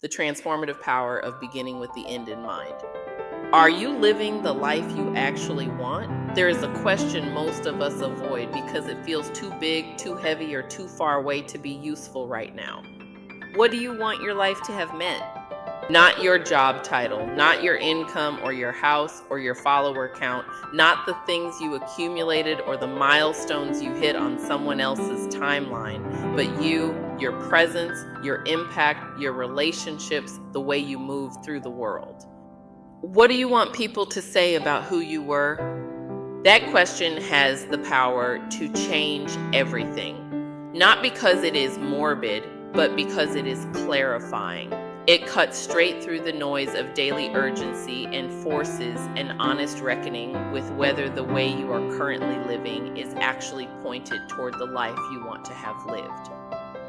the transformative power of beginning with the end in mind. Are you living the life you actually want? There is a question most of us avoid because it feels too big, too heavy, or too far away to be useful right now. What do you want your life to have meant? Not your job title, not your income or your house or your follower count, not the things you accumulated or the milestones you hit on someone else's timeline, but you, your presence, your impact, your relationships, the way you move through the world. What do you want people to say about who you were? That question has the power to change everything. Not because it is morbid, but because it is clarifying. It cuts straight through the noise of daily urgency and forces an honest reckoning with whether the way you are currently living is actually pointed toward the life you want to have lived.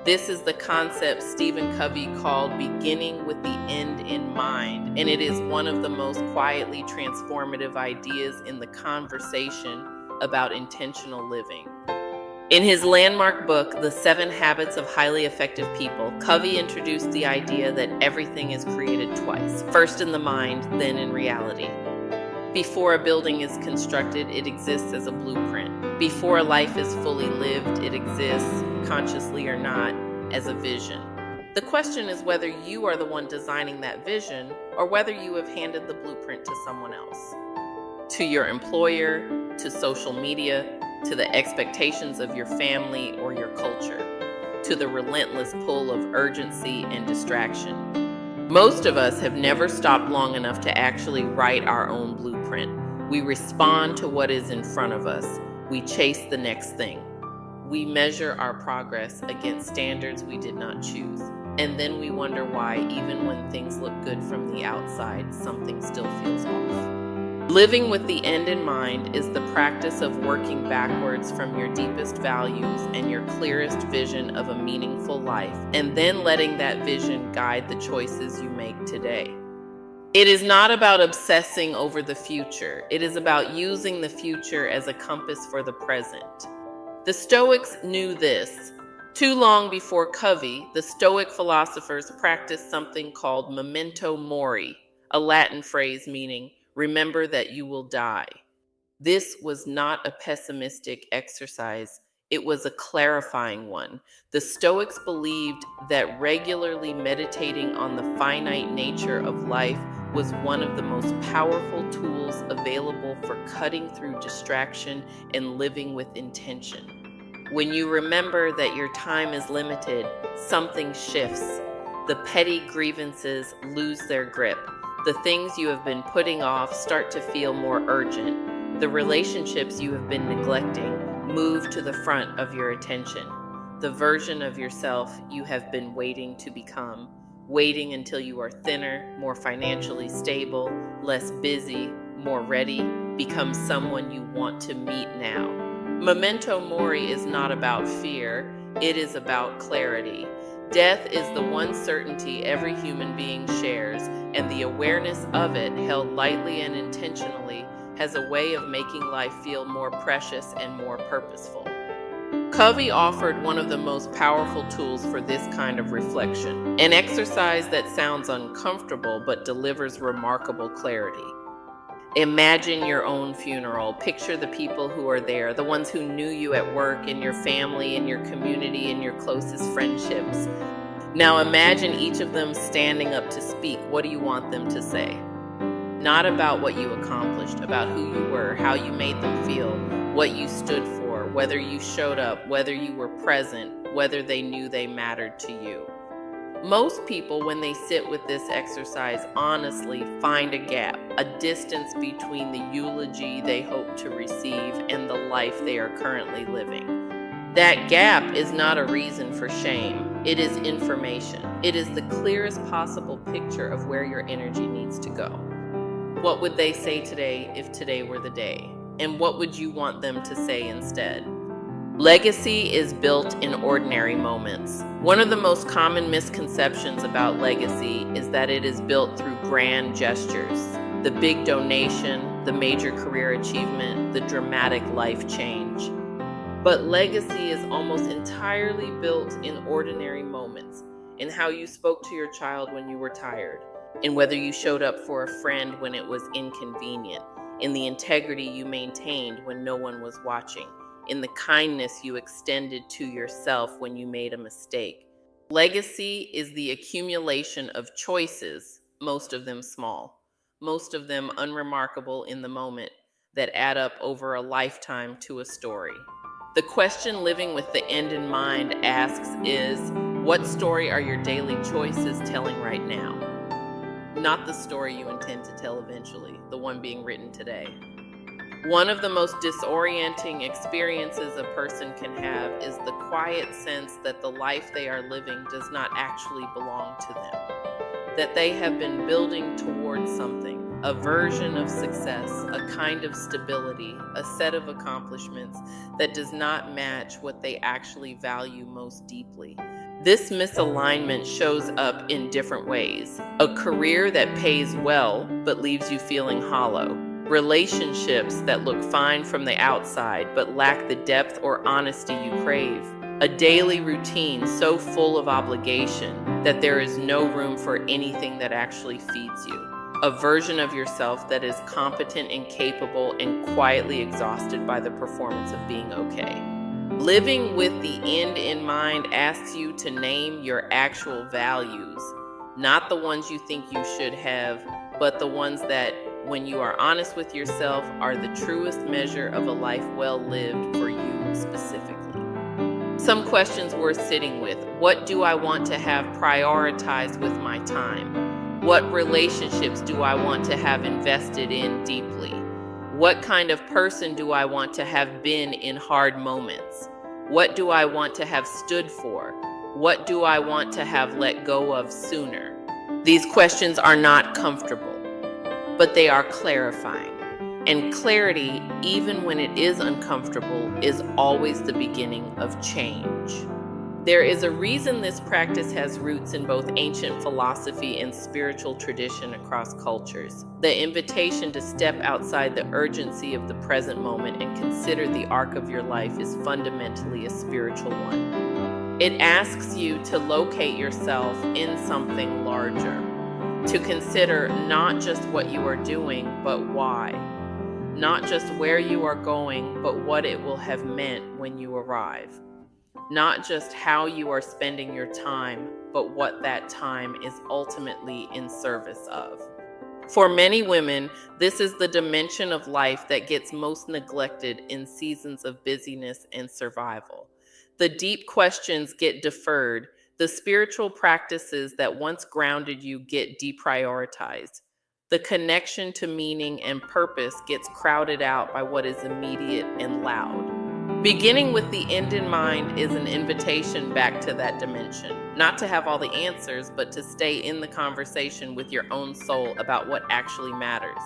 This is the concept Stephen Covey called beginning with the end in mind, and it is one of the most quietly transformative ideas in the conversation about intentional living. In his landmark book, The 7 Habits of Highly Effective People, Covey introduced the idea that everything is created twice, first in the mind, then in reality. Before a building is constructed, it exists as a blueprint. Before a life is fully lived, it exists, consciously or not, as a vision. The question is whether you are the one designing that vision or whether you have handed the blueprint to someone else. To your employer, to social media, to the expectations of your family or your culture, to the relentless pull of urgency and distraction. Most of us have never stopped long enough to actually write our own blueprint. We respond to what is in front of us. We chase the next thing. We measure our progress against standards we did not choose. And then we wonder why, even when things look good from the outside, something still feels off. Living with the end in mind is the practice of working backwards from your deepest values and your clearest vision of a meaningful life, and then letting that vision guide the choices you make today. It is not about obsessing over the future. It is about using the future as a compass for the present. The Stoics knew this. Too long before Covey, the Stoic philosophers practiced something called memento mori, a Latin phrase meaning remember that you will die. This was not a pessimistic exercise. It was a clarifying one. The Stoics believed that regularly meditating on the finite nature of life was one of the most powerful tools available for cutting through distraction and living with intention. When you remember that your time is limited, something shifts. The petty grievances lose their grip. The things you have been putting off start to feel more urgent. The relationships you have been neglecting move to the front of your attention. The version of yourself you have been waiting to become, waiting until you are thinner, more financially stable, less busy, more ready, becomes someone you want to meet now. Memento mori is not about fear, it is about clarity. Death is the one certainty every human being shares, and the awareness of it, held lightly and intentionally, has a way of making life feel more precious and more purposeful. Covey offered one of the most powerful tools for this kind of reflection, an exercise that sounds uncomfortable but delivers remarkable clarity. Imagine your own funeral. Picture the people who are there, the ones who knew you at work, in your family, in your community, in your closest friendships. Now imagine each of them standing up to speak. What do you want them to say? Not about what you accomplished, about who you were, how you made them feel, what you stood for, whether you showed up, whether you were present, whether they knew they mattered to you. Most people, when they sit with this exercise, honestly find a gap, a distance between the eulogy they hope to receive and the life they are currently living. That gap is not a reason for shame. It is information. It is the clearest possible picture of where your energy needs to go. What would they say today if today were the day? And what would you want them to say instead? Legacy is built in ordinary moments. One of the most common misconceptions about legacy is that it is built through grand gestures, the big donation, the major career achievement, the dramatic life change. But legacy is almost entirely built in ordinary moments. in how you spoke to your child when you were tired, in whether you showed up for a friend when it was inconvenient, in the integrity you maintained when no one was watching, in the kindness you extended to yourself when you made a mistake. Legacy is the accumulation of choices, most of them small, most of them unremarkable in the moment, that add up over a lifetime to a story. The question living with the end in mind asks is, what story are your daily choices telling right now? Not the story you intend to tell eventually, the one being written today. One of the most disorienting experiences a person can have is the quiet sense that the life they are living does not actually belong to them, that they have been building towards something, a version of success, a kind of stability, a set of accomplishments that does not match what they actually value most deeply. This misalignment shows up in different ways. A career that pays well but leaves you feeling hollow. Relationships that look fine from the outside but lack the depth or honesty you crave. A daily routine so full of obligation that there is no room for anything that actually feeds you. A version of yourself that is competent and capable and quietly exhausted by the performance of being okay. Living with the end in mind asks you to name your actual values, not the ones you think you should have, but the ones that, when you are honest with yourself, are the truest measure of a life well lived for you specifically. Some questions worth sitting with. What do I want to have prioritized with my time? What relationships do I want to have invested in deeply? What kind of person do I want to have been in hard moments? What do I want to have stood for? What do I want to have let go of sooner? These questions are not comfortable, but they are clarifying. And clarity, even when it is uncomfortable, is always the beginning of change. There is a reason this practice has roots in both ancient philosophy and spiritual tradition across cultures. The invitation to step outside the urgency of the present moment and consider the arc of your life is fundamentally a spiritual one. It asks you to locate yourself in something larger, to consider not just what you are doing, but why. Not just where you are going, but what it will have meant when you arrive. Not just how you are spending your time, but what that time is ultimately in service of. For many women, this is the dimension of life that gets most neglected in seasons of busyness and survival. The deep questions get deferred. The spiritual practices that once grounded you get deprioritized. The connection to meaning and purpose gets crowded out by what is immediate and loud. Beginning with the end in mind is an invitation back to that dimension. Not to have all the answers, but to stay in the conversation with your own soul about what actually matters.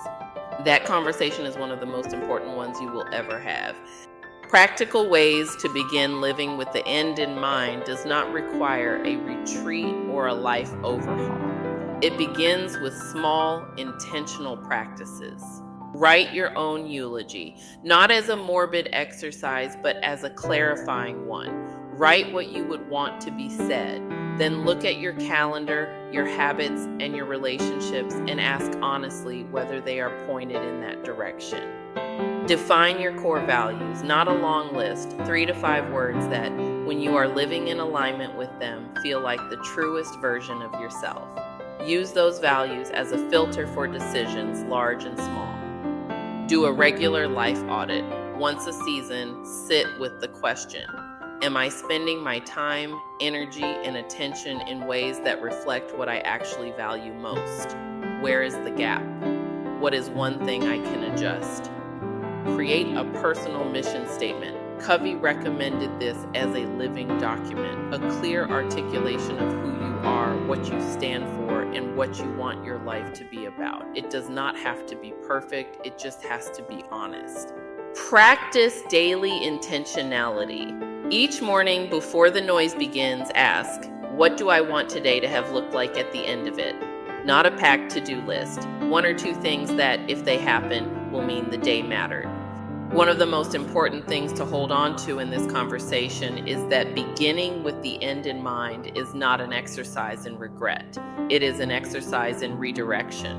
That conversation is one of the most important ones you will ever have. Practical ways to begin living with the end in mind does not require a retreat or a life overhaul. It begins with small, intentional practices. Write your own eulogy, not as a morbid exercise, but as a clarifying one. Write what you would want to be said. Then look at your calendar, your habits, and your relationships and ask honestly whether they are pointed in that direction. Define your core values, not a long list, 3 to 5 words that, when you are living in alignment with them, feel like the truest version of yourself. Use those values as a filter for decisions, large and small. Do a regular life audit. Once a season, sit with the question, am I spending my time, energy, and attention in ways that reflect what I actually value most? Where is the gap? What is one thing I can adjust? Create a personal mission statement. Covey recommended this as a living document, a clear articulation of who you are, what you stand for, and what you want your life to be about. It does not have to be perfect, it just has to be honest. Practice daily intentionality. Each morning before the noise begins, ask, what do I want today to have looked like at the end of it? Not a packed to-do list. 1 or 2 things that, if they happen, will mean the day mattered. One of the most important things to hold on to in this conversation is that beginning with the end in mind is not an exercise in regret. It is an exercise in redirection.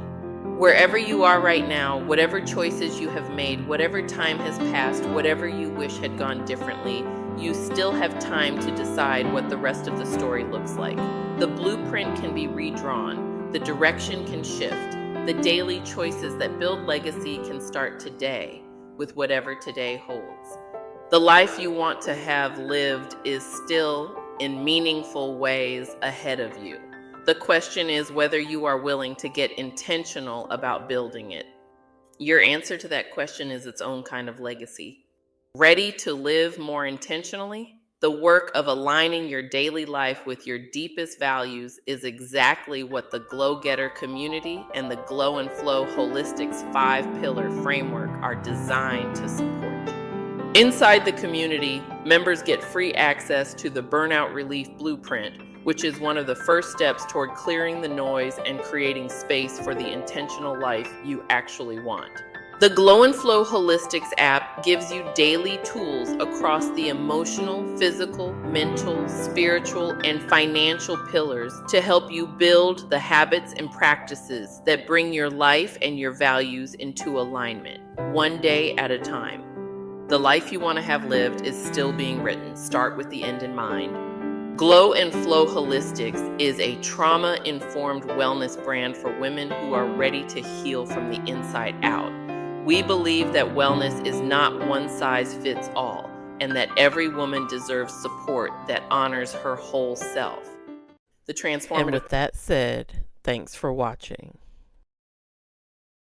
Wherever you are right now, whatever choices you have made, whatever time has passed, whatever you wish had gone differently, you still have time to decide what the rest of the story looks like. The blueprint can be redrawn. The direction can shift. The daily choices that build legacy can start today with whatever today holds. The life you want to have lived is still, in meaningful ways, ahead of you. The question is whether you are willing to get intentional about building it. Your answer to that question is its own kind of legacy. Ready to live more intentionally? The work of aligning your daily life with your deepest values is exactly what the Glow Getter community and the Glow and Flow Holistics 5-pillar framework are designed to support. Inside the community, members get free access to the Burnout Relief Blueprint, which is one of the first steps toward clearing the noise and creating space for the intentional life you actually want. The Glow and Flow Holistics app gives you daily tools across the emotional, physical, mental, spiritual, and financial pillars to help you build the habits and practices that bring your life and your values into alignment, one day at a time. The life you want to have lived is still being written. Start with the end in mind. Glow and Flow Holistics is a trauma-informed wellness brand for women who are ready to heal from the inside out. We believe that wellness is not one size fits all, and that every woman deserves support that honors her whole self. The Transformative. And with that said, thanks for watching.